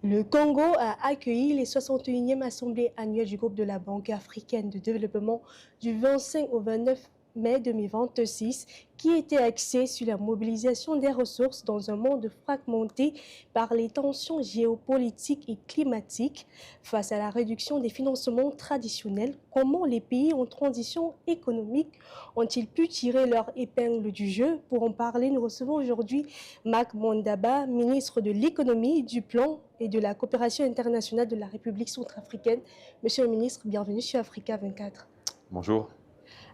Le Congo a accueilli les 61e assemblées annuelles du groupe de la Banque africaine de développement du 25 au 29 mai 2026, qui était axée sur la mobilisation des ressources dans un monde fragmenté par les tensions géopolitiques et climatiques. Face à la réduction des financements traditionnels, comment les pays en transition économique ont-ils pu tirer leur épingle du jeu? Pour en parler, nous recevons aujourd'hui Mac Mondaba, ministre de l'économie, du plan et de la coopération internationale de la République centrafricaine. Monsieur le ministre, bienvenue sur Africa 24. Bonjour.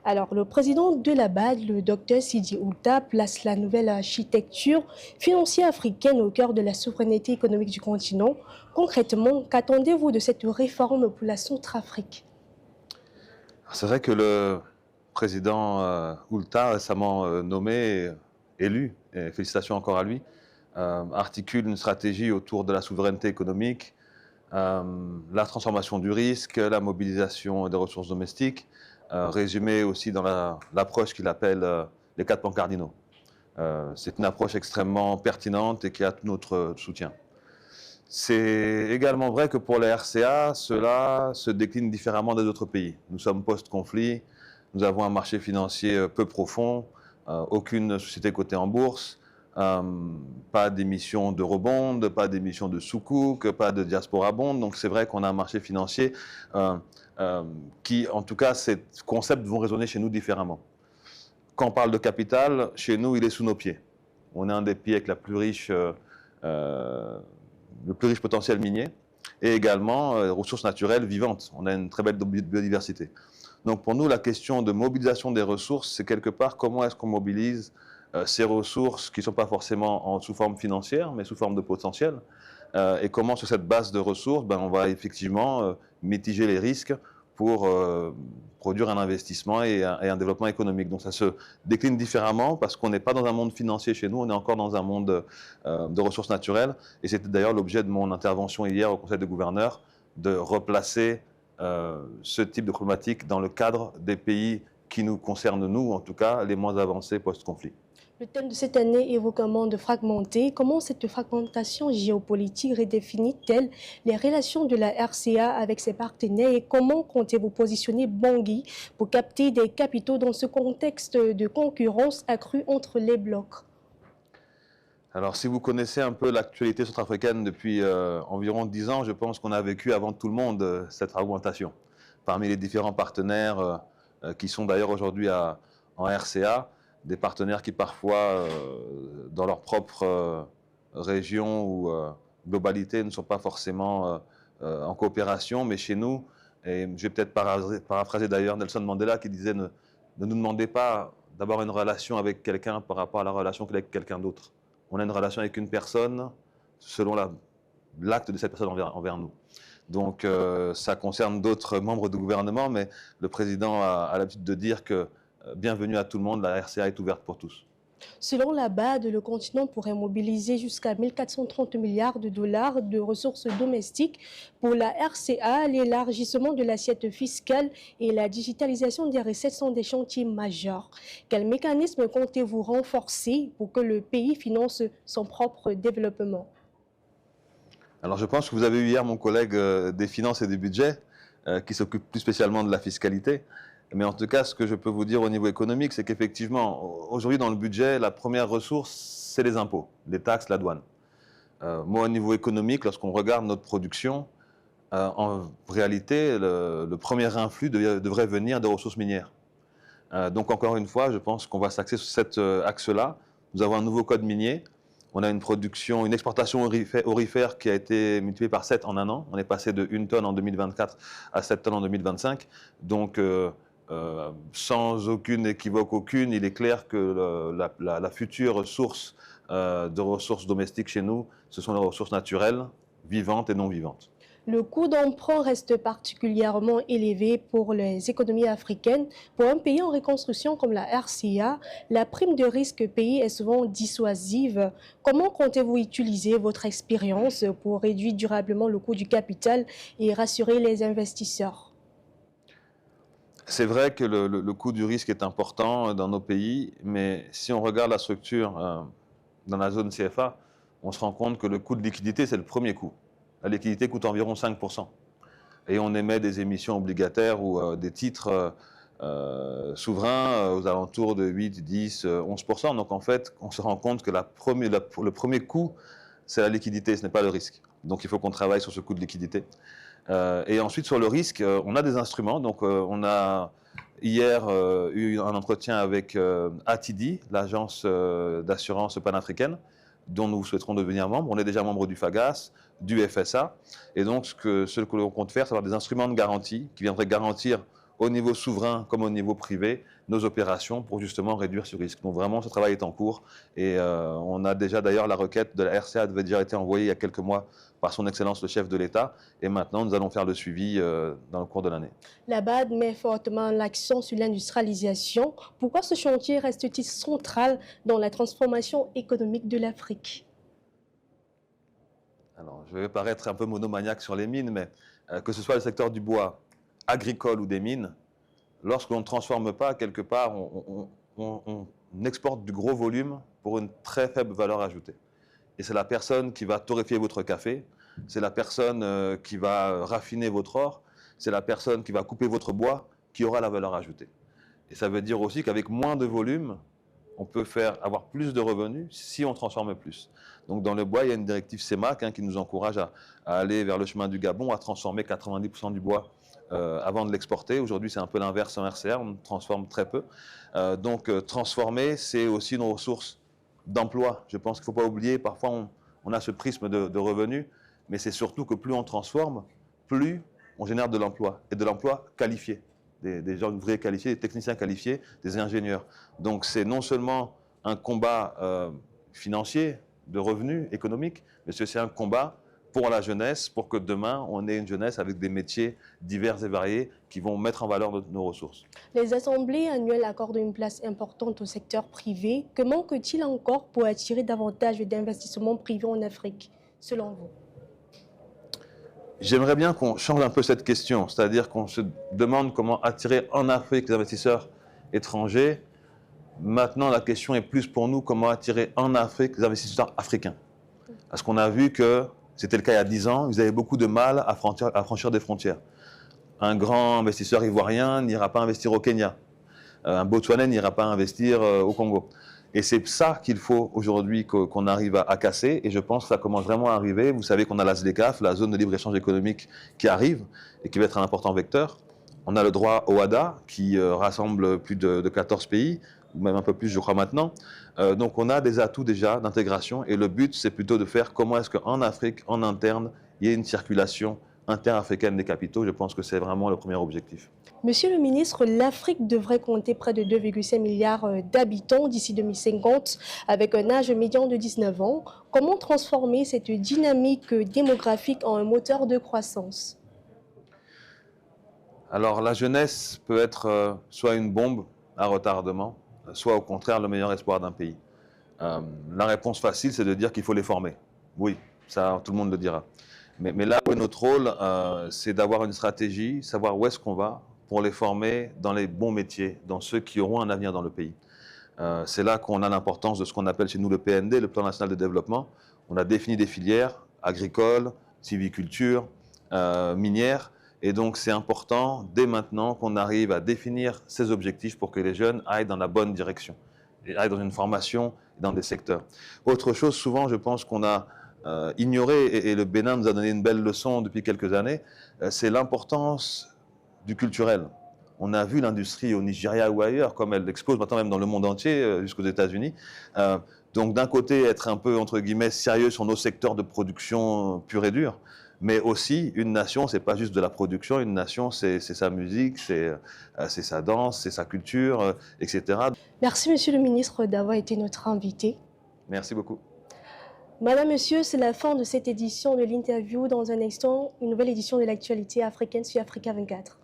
Alors, le président de la BAD, le docteur Sidi Oulta, place la nouvelle architecture financière africaine au cœur de la souveraineté économique du continent. Concrètement, qu'attendez-vous de cette réforme pour la Centrafrique? C'est vrai que le président Oulta, récemment nommé, élu, et félicitations encore à lui, articule une stratégie autour de la souveraineté économique, la transformation du risque, la mobilisation des ressources domestiques, résumé aussi dans l'approche qu'il appelle les 4 points cardinaux. C'est une approche extrêmement pertinente et qui a tout notre soutien. C'est également vrai que pour la RCA, cela se décline différemment des autres pays. Nous sommes post-conflit, nous avons un marché financier peu profond, aucune société cotée en bourse, pas d'émissions d'eurobonds, pas d'émissions de sukuk, pas de diaspora bond. Donc c'est vrai qu'on a un marché financier qui, en tout cas, ces concepts vont résonner chez nous différemment. Quand on parle de capital, chez nous, il est sous nos pieds. On est un des pays avec la plus riche le plus riche potentiel minier, et également ressources naturelles vivantes. On a une très belle biodiversité. Donc pour nous, la question de mobilisation des ressources, c'est quelque part comment est-ce qu'on mobilise ces ressources qui ne sont pas forcément sous forme financière, mais sous forme de potentiel, et comment sur cette base de ressources, on va effectivement mitiger les risques pour produire un investissement et un développement économique. Donc ça se décline différemment parce qu'on n'est pas dans un monde financier chez nous, on est encore dans un monde de ressources naturelles. Et c'était d'ailleurs l'objet de mon intervention hier au Conseil des gouverneurs, de replacer ce type de problématique dans le cadre des pays qui nous concernent, nous, en tout cas, les moins avancés post-conflit. Le thème de cette année évoque un monde fragmenté. Comment cette fragmentation géopolitique redéfinit-elle les relations de la RCA avec ses partenaires et comment comptez-vous positionner Bangui pour capter des capitaux dans ce contexte de concurrence accrue entre les blocs? Alors, si vous connaissez un peu l'actualité centrafricaine depuis environ 10 ans, je pense qu'on a vécu avant tout le monde cette fragmentation. Parmi les différents partenaires qui sont d'ailleurs aujourd'hui en RCA, des partenaires qui parfois, dans leur propre région ou globalité, ne sont pas forcément en coopération, mais chez nous, et je vais peut-être paraphraser d'ailleurs Nelson Mandela qui disait ne nous demandez pas d'avoir une relation avec quelqu'un par rapport à la relation qu'il a avec quelqu'un d'autre. On a une relation avec une personne selon l'acte de cette personne envers nous. Donc ça concerne d'autres membres du gouvernement, mais le président a l'habitude de dire que bienvenue à tout le monde, la RCA est ouverte pour tous. Selon la BAD, le continent pourrait mobiliser jusqu'à 1 430 milliards de dollars de ressources domestiques. Pour la RCA, l'élargissement de l'assiette fiscale et la digitalisation des recettes sont des chantiers majeurs. Quel mécanisme comptez-vous renforcer pour que le pays finance son propre développement? Alors je pense que vous avez eu hier mon collègue des finances et du budget qui s'occupe plus spécialement de la fiscalité. Mais en tout cas, ce que je peux vous dire au niveau économique, c'est qu'effectivement, aujourd'hui dans le budget, la première ressource, c'est les impôts, les taxes, la douane. Moi, au niveau économique, lorsqu'on regarde notre production, en réalité, le premier influx devrait venir des ressources minières. Donc encore une fois, je pense qu'on va s'axer sur cet axe-là. Nous avons un nouveau code minier. On a une production, une exportation aurifère qui a été multipliée par 7 en un an. On est passé de 1 tonne en 2024 à 7 tonnes en 2025. Donc, sans aucune équivoque aucune, il est clair que la future source de ressources domestiques chez nous, ce sont les ressources naturelles, vivantes et non vivantes. Le coût d'emprunt reste particulièrement élevé pour les économies africaines. Pour un pays en reconstruction comme la RCA, la prime de risque payée est souvent dissuasive. Comment comptez-vous utiliser votre expérience pour réduire durablement le coût du capital et rassurer les investisseurs? C'est vrai que le coût du risque est important dans nos pays, mais si on regarde la structure dans la zone CFA, on se rend compte que le coût de liquidité, c'est le premier coût. la liquidité coûte environ 5%. Et on émet des émissions obligataires ou des titres souverains aux alentours de 8, 10, 11%. Donc en fait, on se rend compte que le premier coût, c'est la liquidité, ce n'est pas le risque. Donc il faut qu'on travaille sur ce coût de liquidité. Et ensuite, sur le risque, on a des instruments. Donc on a hier eu un entretien avec ATD, l'agence d'assurance panafricaine, dont nous souhaiterons devenir membre. On est déjà membre du FAGAS, du FSA. Et donc, ce que l'on compte faire, c'est avoir des instruments de garantie qui viendraient garantir au niveau souverain comme au niveau privé nos opérations pour justement réduire ce risque. Donc vraiment, ce travail est en cours et on a déjà d'ailleurs la requête de la RCA avait déjà été envoyée il y a quelques mois par son Excellence le chef de l'État et maintenant nous allons faire le suivi dans le cours de l'année. La BAD met fortement l'accent sur l'industrialisation. Pourquoi ce chantier reste-t-il central dans la transformation économique de l'Afrique? Alors, je vais paraître un peu monomaniaque sur les mines, mais que ce soit le secteur du bois, agricole ou des mines, lorsqu'on ne transforme pas, quelque part, on exporte du gros volume pour une très faible valeur ajoutée. Et c'est la personne qui va torréfier votre café, c'est la personne qui va raffiner votre or, c'est la personne qui va couper votre bois qui aura la valeur ajoutée. Et ça veut dire aussi qu'avec moins de volume, on peut avoir plus de revenus si on transforme plus. Donc dans le bois, il y a une directive CEMAC qui nous encourage à aller vers le chemin du Gabon, à transformer 90% du bois avant de l'exporter. Aujourd'hui, c'est un peu l'inverse en RCR, on transforme très peu. Donc transformer, c'est aussi une ressource d'emploi. Je pense qu'il ne faut pas oublier, parfois on a ce prisme de revenus, mais c'est surtout que plus on transforme, plus on génère de l'emploi, et de l'emploi qualifié. Des gens ouvriers qualifiés, des techniciens qualifiés, des ingénieurs. Donc c'est non seulement un combat financier, de revenus économiques, mais c'est aussi un combat pour la jeunesse, pour que demain, on ait une jeunesse avec des métiers divers et variés qui vont mettre en valeur nos ressources. Les assemblées annuelles accordent une place importante au secteur privé. Que manque-t-il encore pour attirer davantage d'investissements privés en Afrique, selon vous? J'aimerais bien qu'on change un peu cette question, c'est-à-dire qu'on se demande comment attirer en Afrique les investisseurs étrangers. Maintenant, la question est plus pour nous comment attirer en Afrique les investisseurs africains. Parce qu'on a vu que c'était le cas il y a 10 ans, ils avaient beaucoup de mal à franchir des frontières. Un grand investisseur ivoirien n'ira pas investir au Kenya. Un Botswanais n'ira pas investir au Congo. Et c'est ça qu'il faut aujourd'hui qu'on arrive à casser. Et je pense que ça commence vraiment à arriver. Vous savez qu'on a la ZLECAf, la zone de libre-échange économique, qui arrive et qui va être un important vecteur. On a le droit au OHADA, qui rassemble plus de 14 pays, ou même un peu plus, je crois, maintenant. Donc on a des atouts déjà d'intégration. Et le but, c'est plutôt de faire comment est-ce qu'en Afrique, en interne, il y ait une circulation interafricaine des capitaux. Je pense que c'est vraiment le premier objectif. Monsieur le ministre, l'Afrique devrait compter près de 2,5 milliards d'habitants d'ici 2050, avec un âge médian de 19 ans. Comment transformer cette dynamique démographique en un moteur de croissance? Alors la jeunesse peut être soit une bombe à retardement, soit au contraire le meilleur espoir d'un pays. La réponse facile, c'est de dire qu'il faut les former. Oui, ça, tout le monde le dira. Mais là où est notre rôle, c'est d'avoir une stratégie, savoir où est-ce qu'on va pour les former dans les bons métiers, dans ceux qui auront un avenir dans le pays. C'est là qu'on a l'importance de ce qu'on appelle chez nous le PND, le Plan National de Développement. On a défini des filières agricoles, sylviculture, minières. Et donc c'est important dès maintenant qu'on arrive à définir ces objectifs pour que les jeunes aillent dans la bonne direction, et aillent dans une formation, dans des secteurs. Autre chose, souvent je pense qu'on a ignoré, et le Bénin nous a donné une belle leçon depuis quelques années, c'est l'importance du culturel. On a vu l'industrie au Nigeria ou ailleurs, comme elle explose maintenant même dans le monde entier, jusqu'aux États-Unis. Donc d'un côté, être un peu, entre guillemets, sérieux sur nos secteurs de production pure et dure, mais aussi, une nation, c'est pas juste de la production, une nation, c'est sa musique, c'est sa danse, c'est sa culture, etc. Merci, Monsieur le ministre, d'avoir été notre invité. Merci beaucoup. Madame, Monsieur, c'est la fin de cette édition de l'interview. Dans un instant, une nouvelle édition de l'actualité africaine sur Africa 24.